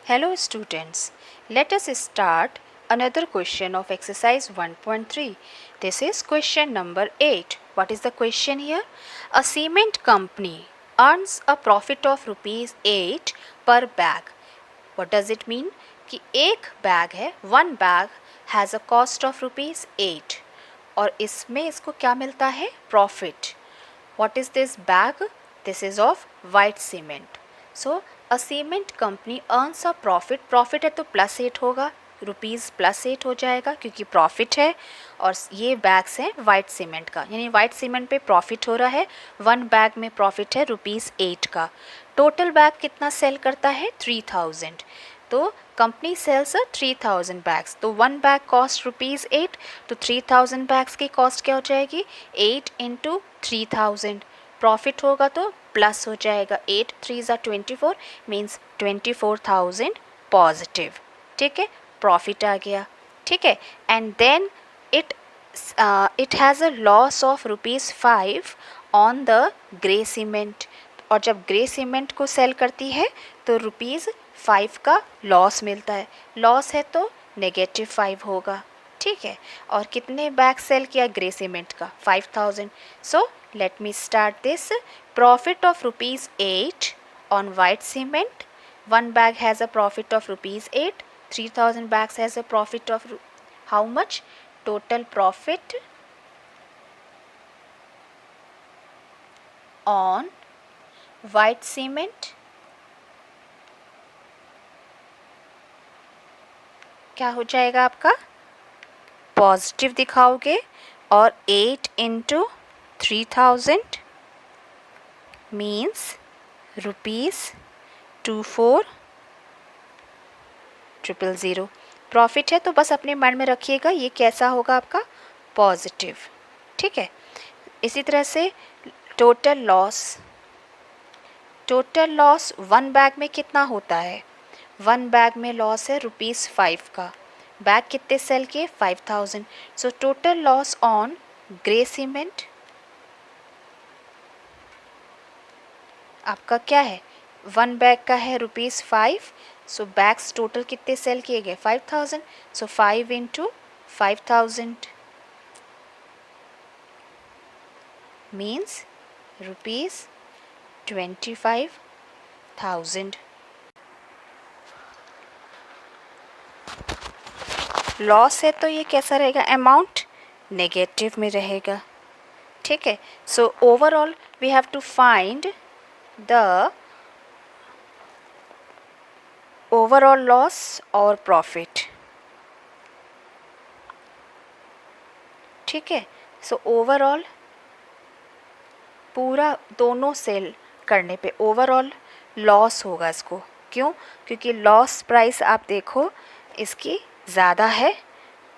Hello students, let us start another question of exercise 1.3. This is question number 8. What is the question here? A cement company earns a profit of rupees 8 per bag. What does it mean? कि एक bag है, one bag has a cost of rupees 8 और इसमें इसको क्या मिलता है? Profit. What is this bag? This is of white cement. So a cement company earns a profit. Profit है तो +8 होगा, रुपीज़ +8 हो जाएगा क्योंकि प्रॉफिट है और ये बैग्स हैं वाइट सीमेंट का, यानी वाइट सीमेंट पे प्रॉफिट हो रहा है. वन बैग में प्रॉफिट है ₹8 का. टोटल बैग कितना सेल करता है? 3000. तो कंपनी सेल्स 3000 बैग्स. तो वन बैग कॉस्ट ₹8 तो 3000 बैग्स की कॉस्ट क्या हो जाएगी? 8 × 3000. प्रॉफिट होगा तो प्लस हो जाएगा. 8 3 ज़ा 24 मीन्स 24,000 पॉजिटिव. ठीक है, प्रॉफिट आ गया. ठीक है, and then it has a loss of ₹5 on the grey cement. और जब ग्रे सीमेंट को सेल करती है तो ₹5 का लॉस मिलता है. लॉस है तो -5 होगा. ठीक है, और कितने बैग सेल किया ग्रे सीमेंट का? 5000. सो let me start this. Profit of ₹8 on white cement. One bag has a profit of ₹8. 3000 bags has a profit of how much? Total profit on white cement क्या हो जाएगा आपका? Positive दिखाओगे और 8 × 3000 means ₹24,000. Profit है तो बस अपने मन में रखिएगा ये कैसा होगा आपका? पॉजिटिव. ठीक है, इसी तरह से टोटल लॉस वन बैग में कितना होता है? वन बैग में लॉस है ₹5 का. बैग कितने सेल किए? 5000. So total loss on grey cement आपका क्या है? वन बैग का है ₹5. सो बैग्स टोटल कितने सेल किए गए? 5000. सो 5 × 5000 मीन्स ₹25,000. लॉस है तो ये कैसा रहेगा? अमाउंट नेगेटिव में रहेगा. ठीक है, so overall we have to find the overall loss or profit. ठीक है, सो ओवरऑल पूरा दोनों सेल करने पे ओवरऑल लॉस होगा इसको. क्यों? क्योंकि लॉस प्राइस आप देखो इसकी ज़्यादा है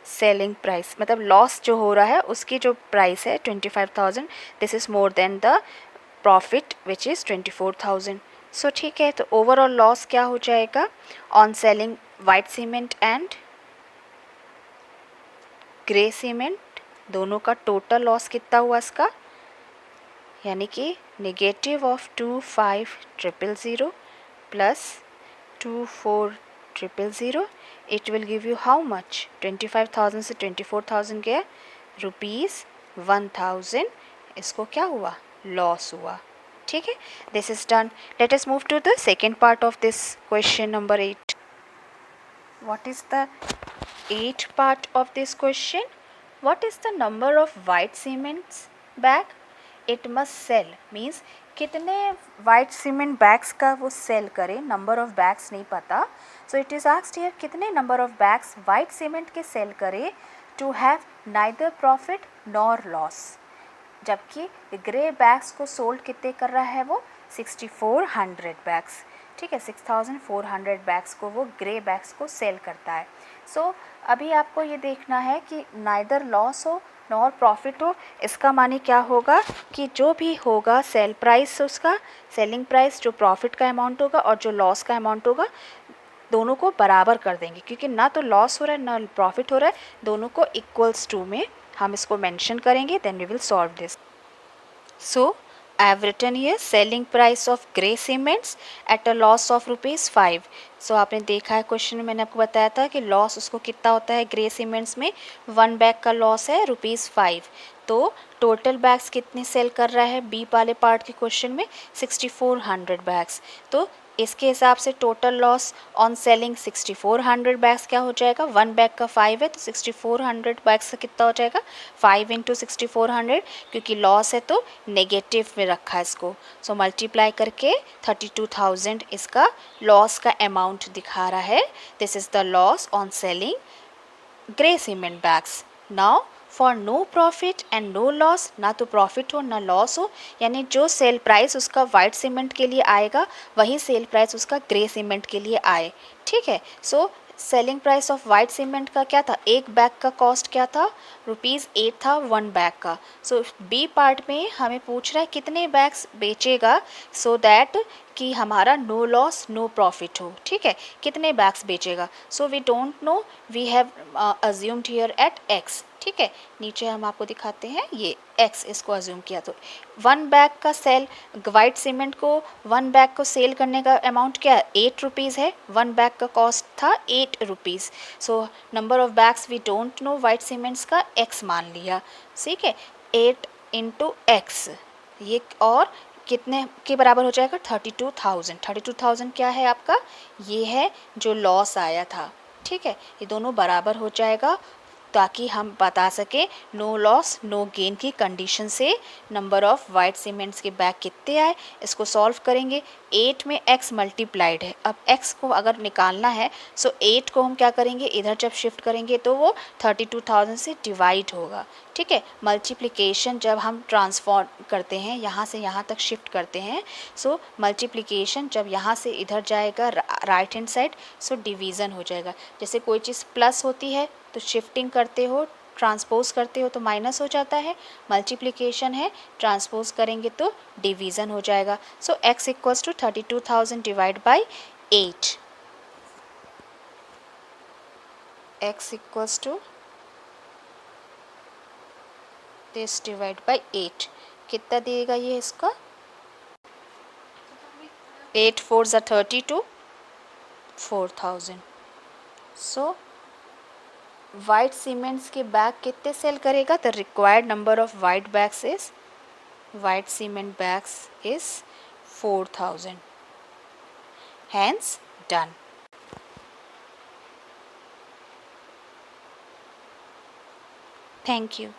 सेलिंग प्राइस, मतलब लॉस जो हो रहा है उसकी जो प्राइस है 25,000, this is more than the profit which is 24,000. सो ठीक है, तो ओवरऑल लॉस क्या हो जाएगा on selling white cement and grey cement? दोनों का टोटल लॉस कितना हुआ इसका? यानी कि -25,000 plus 24,000 it will give you how much? 25,000 से 24,000 गया ₹1,000. इसको क्या हुआ? लॉस हुआ. ठीक है, this is done. Let us move to the second part of this question number 8. What is the 8th part of this question? What is the number of white cements bag it must sell? means कितने white cement bags का वो cell करे. number of bags नहीं पता, so it is asked here कितने number of bags white cement के cell करे to have neither profit nor loss. जबकि ग्रे बैग्स को सोल्ड कितने कर रहा है वो? 6400 बैग्स. ठीक है, 6400 बैग्स को वो ग्रे बैग्स को सेल करता है. सो अभी आपको ये देखना है कि नाइदर लॉस हो नॉर प्रॉफिट हो. इसका माने क्या होगा कि जो भी होगा सेल प्राइस, उसका सेलिंग प्राइस, जो प्रॉफिट का अमाउंट होगा और जो लॉस का अमाउंट होगा, दोनों को बराबर कर देंगे क्योंकि ना तो लॉस हो रहा है ना प्रॉफिट हो रहा है. दोनों को इक्वल्स टू में हम इसको मेंशन करेंगे. Then we will solve this. So I have written here selling price of grey cements at a loss of ₹5. सो आपने देखा है क्वेश्चन में मैंने आपको बताया था कि लॉस उसको कितना होता है ग्रे सीमेंट्स में 1 बैग का लॉस है ₹5। तो टोटल बैग्स कितने सेल कर रहा है बी वाले पार्ट के क्वेश्चन में 6400 बैग्स। तो इसके हिसाब से total loss on selling 6400 bags क्या हो जाएगा, 1 बैग का 5 है तो 6400 बैग्स का कितना हो जाएगा 5 इंटू 6400, क्योंकि लॉस है तो नेगेटिव में रखा है इसको। सो मल्टीप्लाई करके 32,000 इसका लॉस का अमाउंट दिखा रहा है। This is the loss on selling grey cement bags. Now for no profit and no loss, ना तो प्रॉफिट हो ना लॉस हो, यानी जो सेल प्राइस उसका वाइट सीमेंट के लिए आएगा वही सेल प्राइस उसका ग्रे सीमेंट के लिए आए। ठीक है। So selling price of white cement का क्या था, एक बैग का कॉस्ट क्या था ₹8 था 1 बैग का। सो बी पार्ट में हमें पूछ रहा है कितने बैग्स बेचेगा सो दैट कि हमारा नो लॉस नो प्रॉफिट हो। ठीक है, कितने बैग्स बेचेगा। So we don't know, we have assumed here at X. ठीक है, नीचे हम आपको दिखाते हैं ये एक्स इसको अज्यूम किया। तो 1 बैग का सेल वाइट सीमेंट को 1 बैग को सेल करने का अमाउंट क्या है ₹8 है। 1 बैग का कॉस्ट था ₹8। So number of bags we don't know white cements का एक्स मान लिया। ठीक है, 8 इंटू एक्स ये और कितने के बराबर हो जाएगा 32,000। 32,000 क्या है आपका, ये है जो लॉस आया था। ठीक है, ये दोनों बराबर हो जाएगा ताकि हम बता सकें नो लॉस नो गेन की कंडीशन से नंबर ऑफ़ वाइट सीमेंट्स के बैग कितने आए। इसको सॉल्व करेंगे। 8 में x मल्टीप्लाइड है, अब x को अगर निकालना है सो 8 को हम क्या करेंगे इधर जब शिफ्ट करेंगे तो वो 32,000 से डिवाइड होगा। ठीक है, मल्टीप्लिकेशन जब हम ट्रांसफॉर्म करते हैं यहाँ से यहाँ तक शिफ्ट करते हैं, सो मल्टीप्लिकेशन जब यहाँ से इधर जाएगा right hand side so division हो जाएगा। जैसे कोई चीज़ प्लस होती है तो शिफ्टिंग करते हो ट्रांसपोज करते हो तो माइनस हो जाता है, मल्टीप्लिकेशन है ट्रांसपोज करेंगे तो डिवीज़न हो जाएगा। So x equals to 32,000 divide by 8। x equals to this divide by 8 कितना देगा ये इसका 8 4 ज़ा 32 4,000। सो वाइट सीमेंट्स के बैग कितने सेल करेगा, the required number of white bags is white cement bags is 4,000। Hence done. Thank you.